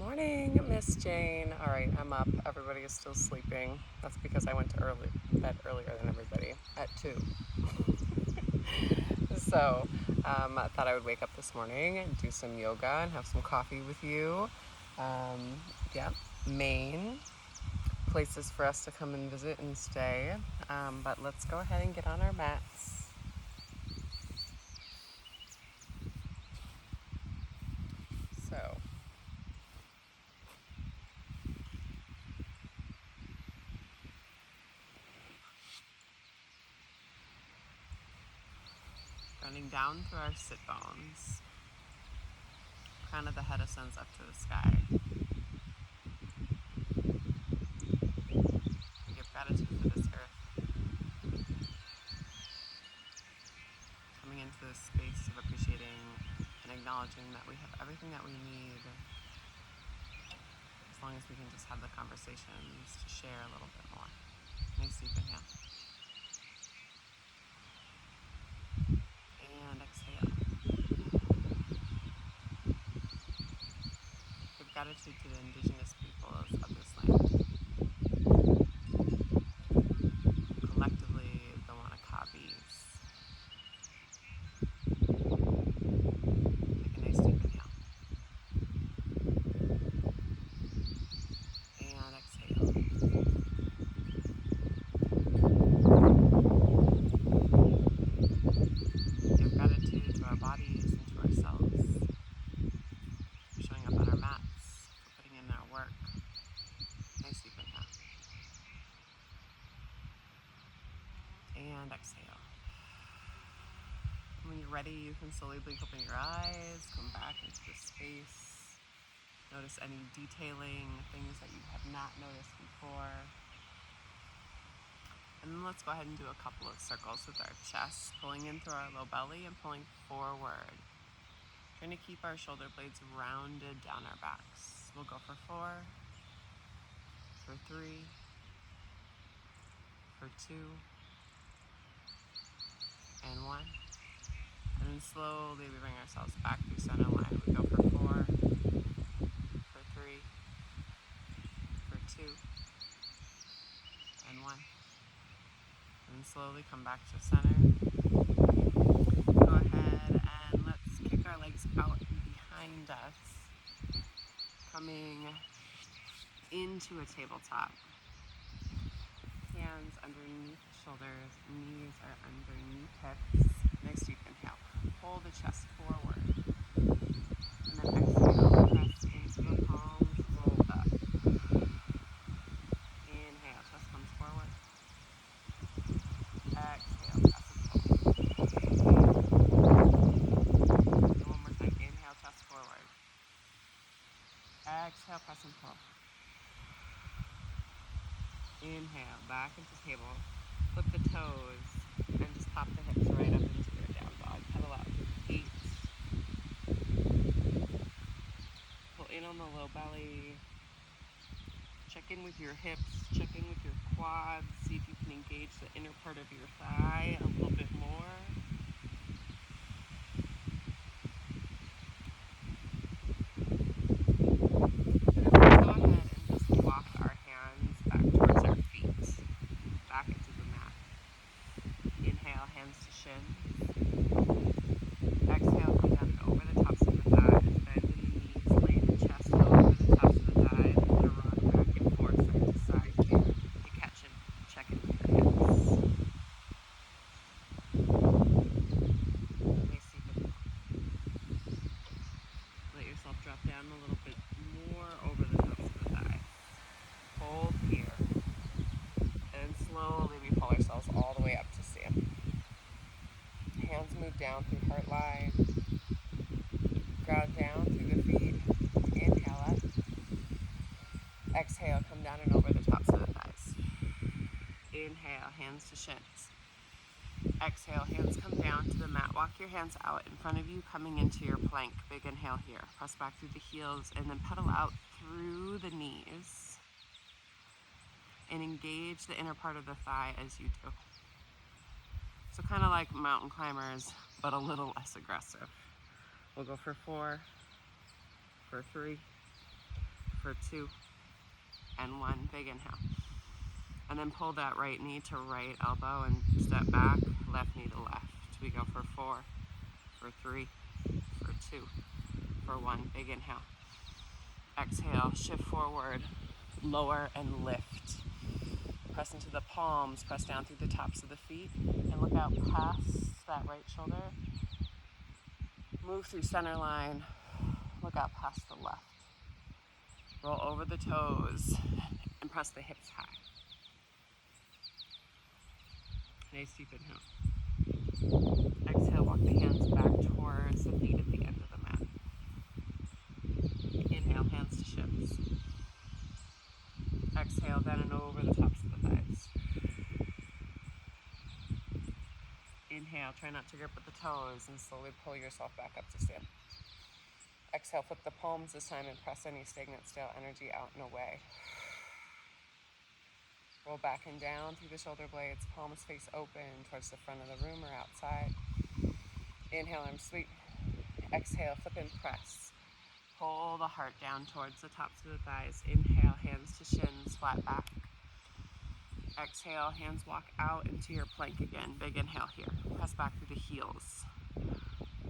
Morning, Miss Jane. All right, I'm up. Everybody is still sleeping. That's because I went to bed earlier than everybody at 2. So, I thought I would wake up this morning and do some yoga and have some coffee with you. Um, yeah, Maine, places for us to come and visit and stay. But let's go ahead and get on our mats. So, running down through our sit bones, crown of the head ascends up to the sky. We give gratitude for this earth, coming into this space of appreciating and acknowledging that we have everything that we need, as long as we can just have the conversations to share a little bit more. Nice deep inhale. And exhale. Give gratitude to the indigenous peoples of this land. Collectively, the Wanakabis. Take a nice deep inhale. And exhale. Give gratitude to our bodies and to ourselves for showing up on our mats, for putting in our work. Nice deep inhale. And exhale. When you're ready, you can slowly blink open your eyes, come back into the space. Notice any detailing, things that you have not noticed before. And then let's go ahead and do a couple of circles with our chest, pulling in through our low belly and pulling forward. Trying to keep our shoulder blades rounded down our backs. We'll go for 4, for 3, for 2, and 1. And then slowly we bring ourselves back through center line. We go for 4, for 3, for 2, and 1. And slowly come back to center. Go ahead and let's kick our legs out behind us. Coming into a tabletop. Hands underneath shoulders, knees are underneath hips. Nice deep inhale. Pull the chest forward. And then exhale, press into the palms, roll up. Inhale, chest comes forward. Exhale, chest and pull. And one more time. Inhale, chest forward. Exhale, press and pull. Inhale, back into table. Flip the toes and just pop the hips right up into your down dog. Pedal out. 8. Pull in on the low belly. Check in with your hips. Check in with your quads. See if you can engage the inner part of your thigh a little bit more. And then let's go ahead and just walk our hands back towards our feet. Back into the mat. Inhale, hands to shins. Exhale, come down and over the tops of the thighs. Bend in the knees, lay the chest over the tops of the thighs. And then rock back and forth, side to side here. To catch and check in with your hips. Nice deep inhale. Let yourself drop down a little bit more over the tops of the thighs. Hold here. And slowly we pull ourselves all the way up to stand. Hands move down through heart line. Ground down through the feet. Inhale up. Exhale, come down and over the tops of the thighs. Inhale, hands to shins. Exhale, hands come down to the mat. Walk your hands out in front of you, coming into your plank. Big inhale here. Press back through the heels and then pedal out through the knees. And engage the inner part of the thigh as you do. So kind of like mountain climbers, but a little less aggressive. We'll go for 4, for 3, for 2 and 1. Big inhale. And then pull that right knee to right elbow and step back, left knee to left. We go for 4, for 3, for 2, for 1. Big inhale. Exhale, shift forward, lower and lift. Press into the palms, press down through the tops of the feet, and look out past that right shoulder. Move through center line, look out past the left. Roll over the toes and press the hips high. Nice deep inhale. Exhale, walk the hands back towards the feet at the end of the mat. Inhale, hands to shins. Exhale, down and over the tops of the thighs. Inhale, try not to grip with the toes and slowly pull yourself back up to stand. Exhale, flip the palms this time and press any stagnant, stale energy out and away. Roll back and down through the shoulder blades, palms face open towards the front of the room or outside. Inhale, arms sweep. Exhale, flip and press. Pull the heart down towards the tops of the thighs. Inhale, hands to shins, flat back. Exhale, hands walk out into your plank again. Big inhale here. Press back through the heels.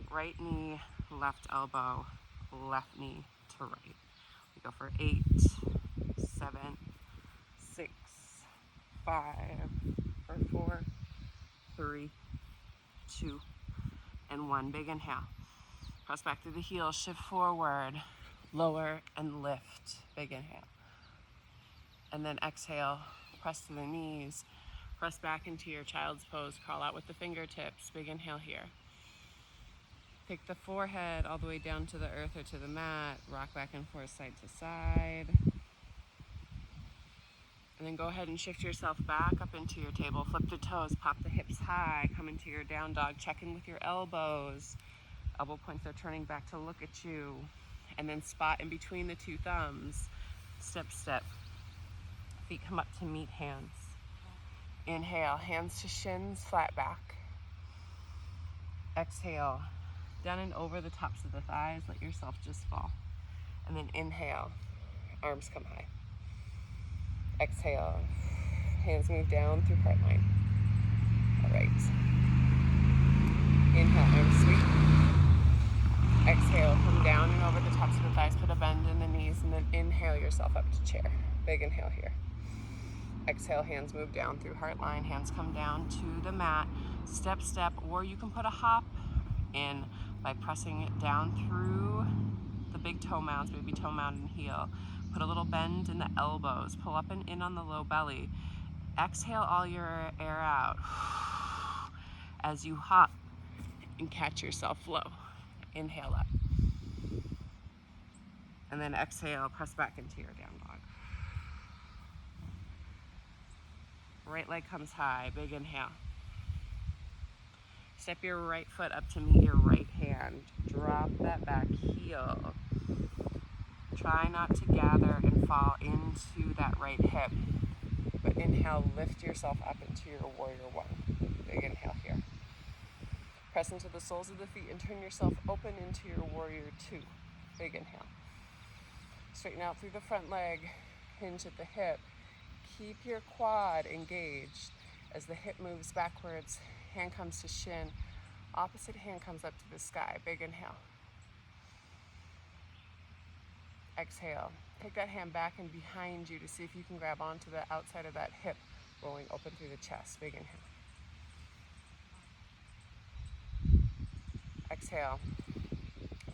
Right knee, left elbow, left knee to right. We go for 8, 7, 6, 5, for 4, 3, 2, and 1. Big inhale. Press back through the heels, shift forward, lower and lift. Big inhale. And then exhale, press to the knees, press back into your child's pose, crawl out with the fingertips. Big inhale here. Take the forehead all the way down to the earth or to the mat, rock back and forth side to side. And then go ahead and shift yourself back up into your table. Flip the toes, pop the hips high, come into your down dog. Check in with your elbows. Elbow points are turning back to look at you. And then spot in between the two thumbs. Step, step. Feet come up to meet hands. Inhale, hands to shins, flat back. Exhale, down and over the tops of the thighs. Let yourself just fall. And then inhale, arms come high. Exhale, hands move down through heart line. All right. Inhale, arms sweep. Exhale, come down and over the tops of the thighs. Put a bend in the knees and then inhale yourself up to chair. Big inhale here. Exhale, hands move down through heart line. Hands come down to the mat. Step, step, or you can put a hop in by pressing it down through the big toe mounds, baby toe mound and heel. Put a little bend in the elbows. Pull up and in on the low belly. Exhale all your air out as you hop and catch yourself low. Inhale up. And then exhale, press back into your down dog. Right leg comes high, big inhale. Step your right foot up to meet your right hand. Drop that back heel. Try not to gather and fall into that right hip, but inhale, lift yourself up into your warrior one. Big inhale here. Press into the soles of the feet and turn yourself open into your warrior two. Big inhale. Straighten out through the front leg, hinge at the hip. Keep your quad engaged as the hip moves backwards, hand comes to shin, opposite hand comes up to the sky. Big inhale. Exhale. Take that hand back and behind you to see if you can grab onto the outside of that hip, rolling open through the chest. Big inhale. Exhale.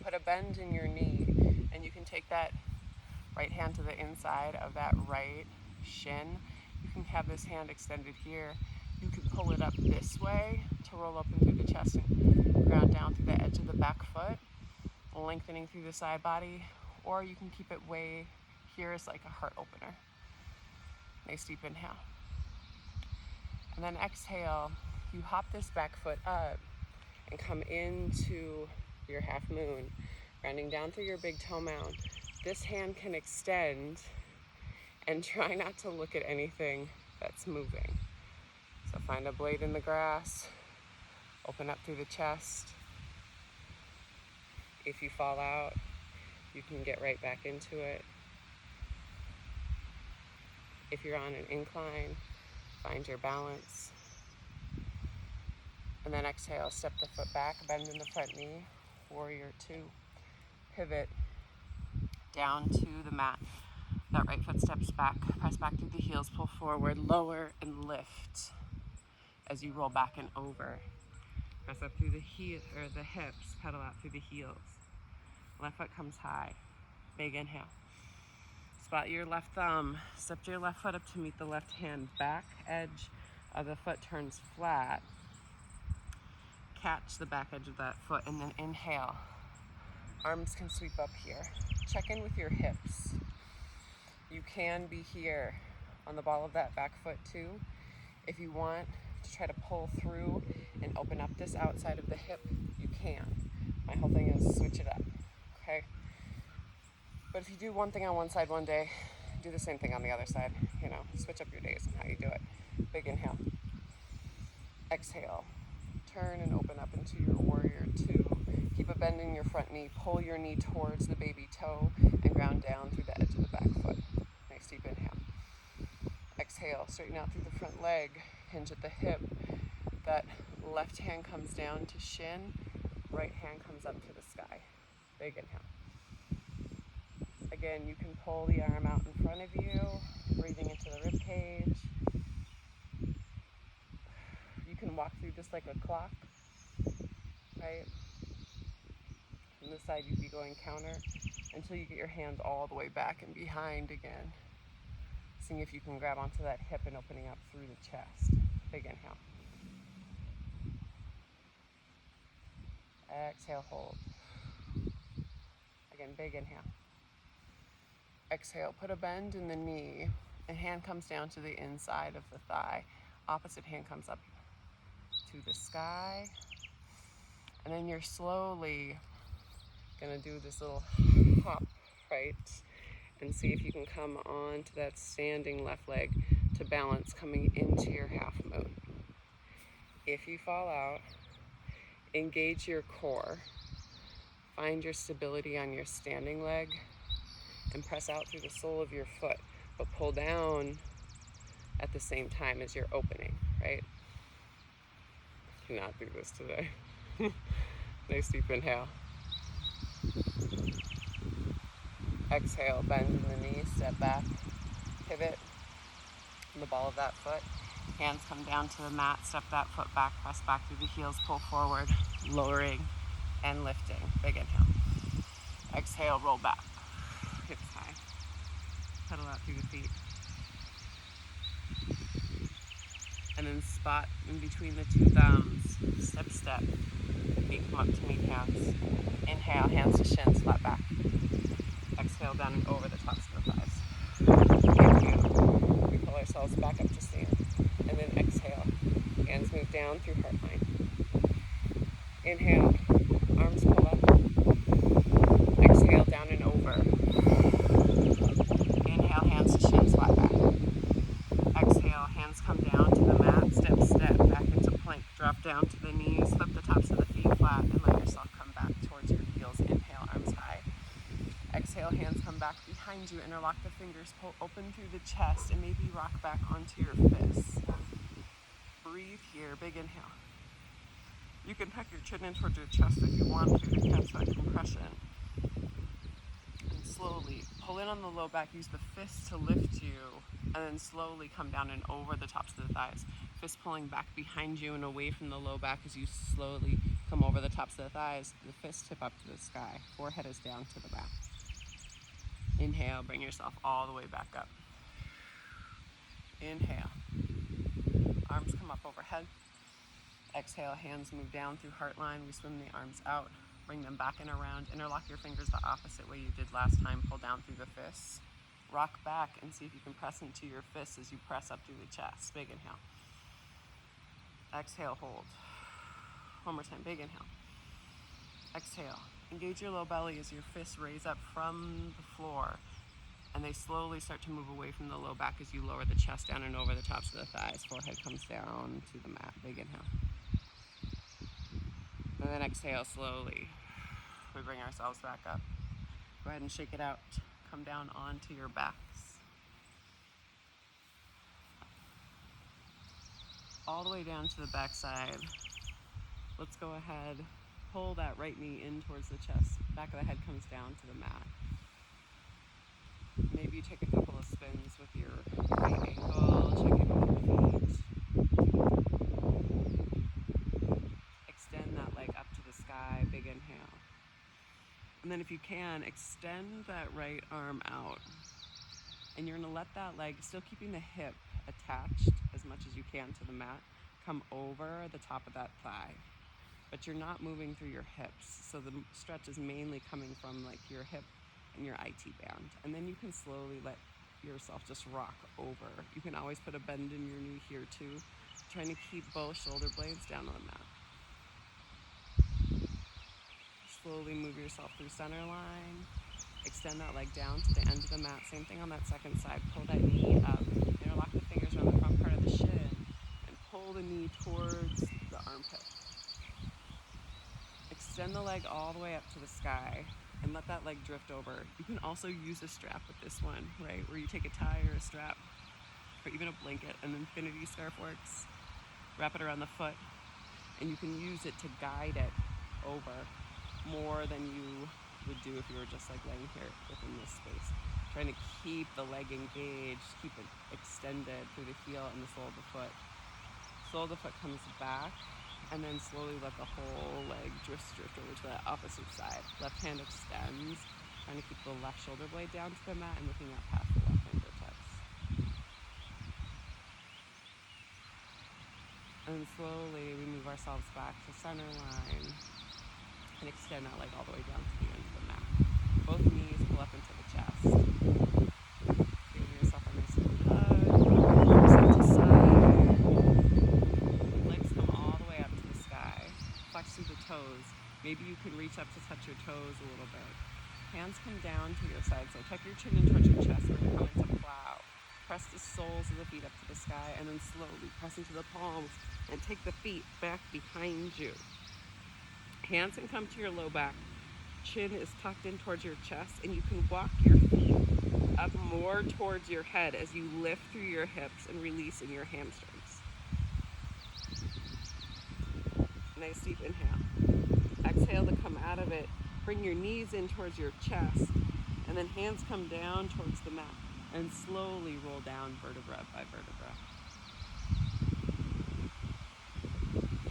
Put a bend in your knee, and you can take that right hand to the inside of that right shin. You can have this hand extended here. You can pull it up this way to roll open through the chest and ground down through the edge of the back foot, lengthening through the side body. Or you can keep it way here as like a heart opener. Nice deep inhale. And then exhale, you hop this back foot up and come into your half moon, grounding down through your big toe mound. This hand can extend and try not to look at anything that's moving. So find a blade in the grass, open up through the chest. If you fall out, you can get right back into it. If you're on an incline, find your balance. And then exhale, step the foot back, bend in the front knee, warrior two. Pivot down to the mat. That right foot steps back, press back through the heels, pull forward, lower and lift as you roll back and over. Press up through the hips, pedal out through the heels. Left foot comes high. Big inhale. Spot your left thumb, step your left foot up to meet the left hand. Back edge of the foot turns flat. Catch the back edge of that foot and then inhale. Arms can sweep up here. Check in with your hips. You can be here on the ball of that back foot too. If you want to try to pull through and open up this outside of the hip, you can. My whole thing is switch it up, okay? But if you do one thing on one side one day, do the same thing on the other side. You know, switch up your days and how you do it. Big inhale. Exhale. Turn and open up into your warrior two. Keep a bend in your front knee. Pull your knee towards the baby toe and ground down through the edge of the back foot. Nice deep inhale. Exhale. Straighten out through the front leg. Hinge at the hip. That left hand comes down to shin. Right hand comes up to the sky. Big inhale. Again, you can pull the arm out in front of you, breathing into the rib cage. You can walk through this like a clock, right? From this side, you'd be going counter until you get your hands all the way back and behind again. Seeing if you can grab onto that hip and opening up through the chest. Big inhale. Exhale, hold. Again, big inhale. Exhale, put a bend in the knee. A hand comes down to the inside of the thigh. Opposite hand comes up to the sky. And then you're slowly gonna do this little hop, right? And see if you can come on to that standing left leg to balance coming into your half moon. If you fall out, engage your core. Find your stability on your standing leg and press out through the sole of your foot, but pull down at the same time as you're opening, right? Cannot do this today. Nice deep inhale. Exhale, bend in the knee, step back, pivot in the ball of that foot. Hands come down to the mat, step that foot back, press back through the heels, pull forward, lowering and lifting. Big inhale. Exhale, roll back. Hips high. Pedal out through the feet. And then spot in between the two thumbs. Step, step. Feet come up to meet hands. Inhale, hands to shins, flat back. Exhale, down and over the tops of the thighs. Inhale. We pull ourselves back up to stand. And then exhale. Hands move down through heart line. Inhale. Arms pull up. Exhale, down and over. Inhale, hands to shins, flat back. Exhale, hands come down to the mat, step, step, back into plank. Drop down to the knees, flip the tops of the feet flat, and let yourself come back towards your heels. Inhale, arms high. Exhale, hands come back behind you, interlock the fingers, pull open through the chest, and maybe rock back onto your fists. Breathe here, big inhale. You can tuck your chin in towards your chest if you want to catch that compression. And slowly pull in on the low back, use the fists to lift you, and then slowly come down and over the tops of the thighs. Fist pulling back behind you and away from the low back as you slowly come over the tops of the thighs. The fists tip up to the sky. Forehead is down to the back. Inhale, bring yourself all the way back up. Inhale. Arms come up overhead. Exhale, hands move down through heart line. We swim the arms out. Bring them back and around. Interlock your fingers the opposite way you did last time. Pull down through the fists. Rock back and see if you can press into your fists as you press up through the chest. Big inhale. Exhale, hold. One more time, big inhale. Exhale. Engage your low belly as your fists raise up from the floor. And they slowly start to move away from the low back as you lower the chest down and over the tops of the thighs. Forehead comes down to the mat. Big inhale. And then exhale slowly. We bring ourselves back up. Go ahead and shake it out. Come down onto your backs. all the way down to the backside. Let's go ahead, pull that right knee in towards the chest. Back of the head comes down to the mat. Maybe you take a couple of spins with your right ankle, checking over the feet. Extend that leg up to the sky, big inhale. And then if you can, extend that right arm out. And you're gonna let that leg, still keeping the hip attached as much as you can to the mat, come over the top of that thigh. But you're not moving through your hips. So the stretch is mainly coming from like your hip and your IT band. And then you can slowly let yourself just rock over. You can always put a bend in your knee here too, trying to keep both shoulder blades down on the mat. Slowly move yourself through center line. Extend that leg down to the end of the mat. Same thing on that second side. Pull that knee up. Interlock the fingers around the front part of the shin and pull the knee towards the armpit. Extend the leg all the way up to the sky and let that leg drift over. You can also use a strap with this one, right? Where you take a tie or a strap or even a blanket. An infinity scarf works. Wrap it around the foot and you can use it to guide it over more than you would do if you were just like laying here within this space. Trying to keep the leg engaged, keep it extended through the heel and the sole of the foot. Sole of the foot comes back and then slowly let the whole leg drift over to the opposite side. Left hand extends, trying to keep the left shoulder blade down to the mat and looking up past the left fingertips. And slowly we move ourselves back to center line and extend that leg all the way down to the end of the mat. Both knees pull up into the chest. Give yourself a nice little hug, side to side. Legs come all the way up to the sky. Flex through the toes. Maybe you can reach up to touch your toes a little bit. Hands come down to your sides. So tuck your chin in towards your chest. We're going to come into plow. Press the soles of the feet up to the sky and then slowly press into the palms and take the feet back behind you. Hands can come to your low back. Chin is tucked in towards your chest and you can walk your feet up more towards your head as you lift through your hips and release in your hamstrings. Nice deep inhale. Exhale to come out of it. Bring your knees in towards your chest and then hands come down towards the mat and slowly roll down vertebra by vertebra.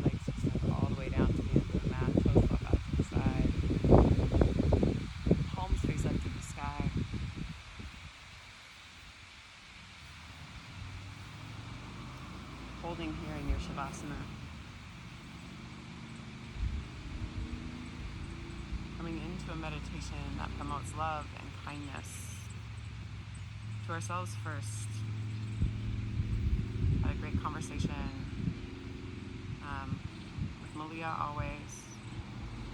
Legs extend all the way down to the end of the mat. Toes pop out to the side. Palms face up to the sky. Holding here in your Shavasana. Coming into a meditation that promotes love and kindness to ourselves first. Had a great conversation with Malia always,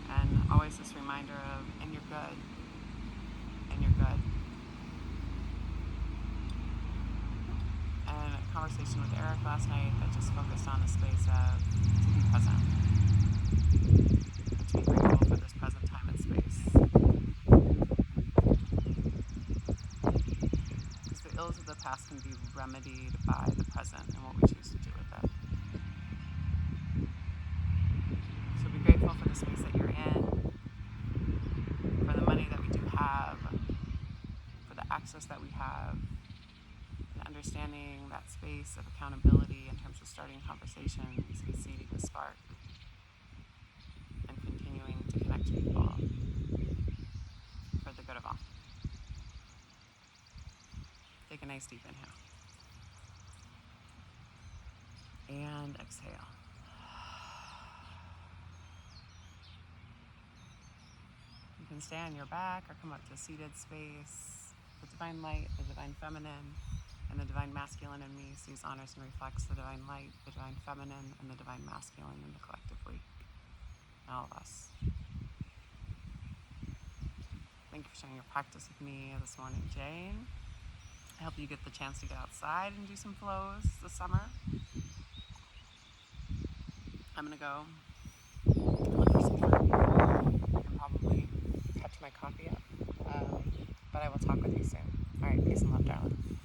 and always this reminder of, and you're good, and you're good. And a conversation with Eric last night that just focused on the space of to be present, and to be grateful for this present time and space. Because the ills of the past can be remedied by the present and what we choose to do with it. So be grateful for the space that you're in, for the money that we do have, for the access that we have, and understanding that space of accountability in terms of starting conversations and seeding the spark, and continuing to connect people for the good of all. Take a nice deep inhale. And exhale. You can stay on your back or come up to a seated space. The divine light, the divine feminine, and the divine masculine in me sees, honors, and reflects the divine light, the divine feminine, and the divine masculine in the collectively. All of us. Thank you for sharing your practice with me this morning, Jane. I hope you get the chance to get outside and do some flows this summer. I'm going to go look for some fruit and probably touch my coffee up. But I will talk with you soon. All right, peace and love, darling.